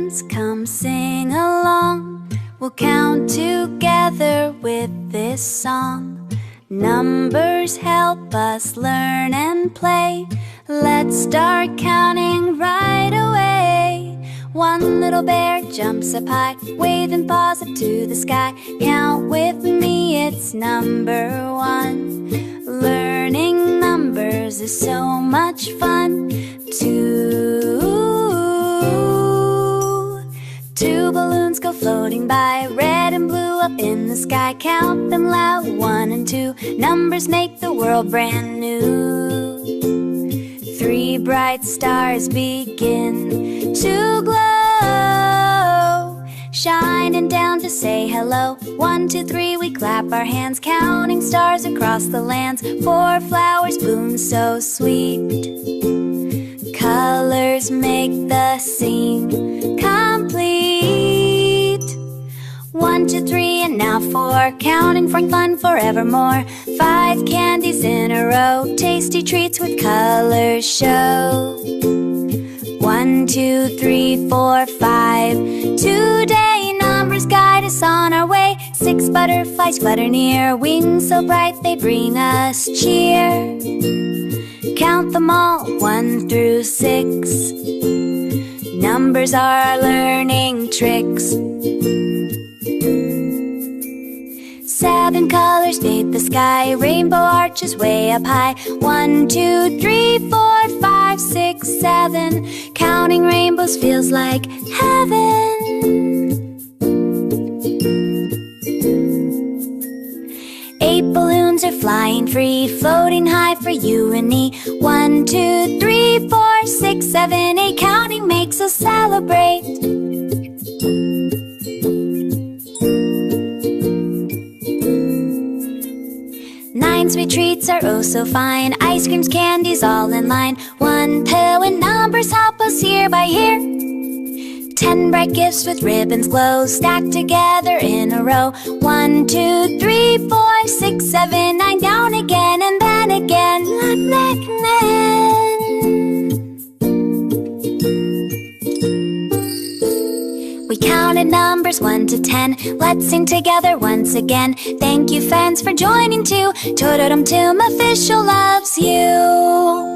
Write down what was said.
friends, come sing along. We'll count together with this song. Numbers help us learn and play. Let's start counting right away. One little bear jumps up high, waving paws up to the sky. Count with me, it's number one. Learning numbers is so much fun. Two balloons go floating by, red and blue up in the sky. Count them loud, 1 and 2. Numbers make the world brand new. 3 bright stars begin to glow, shining down to say hello. 1, 2, 3, we clap our hands, counting stars across the lands. 4 flowers bloom so sweet, colors make the scene complete. 1, 2, 3, and now 4, counting for fun forevermore. 5 candies in a row, tasty treats with colors show. 1, 2, 3, 4, 5. Today numbers guide us on our way. 6 butterflies flutter near, wings so bright they bring us cheer. Count them all, 1 through 6. Numbers are our learning tricks. 7 colors paint the sky, rainbow arches way up high. 1, 2, 3, 4, 5, 6, 7. Counting rainbows feels like heaven. 8 balloons are flying free, floating high for you and me. 1, 2, 3, 4, 6, 7, 8. Counting makes us celebrate. 9 sweet treats are oh so fine, ice creams, candies all in line. 1 pill and numbers help us year by year. 10 bright gifts with ribbons glow, stacked together in a row. 1, 2, 3, 4, 6, 7, 9. Down again and then again. We counted numbers 1 to 10. Let's sing together once again. Thank you, friends, for joining too. Tototumtumofficial loves you.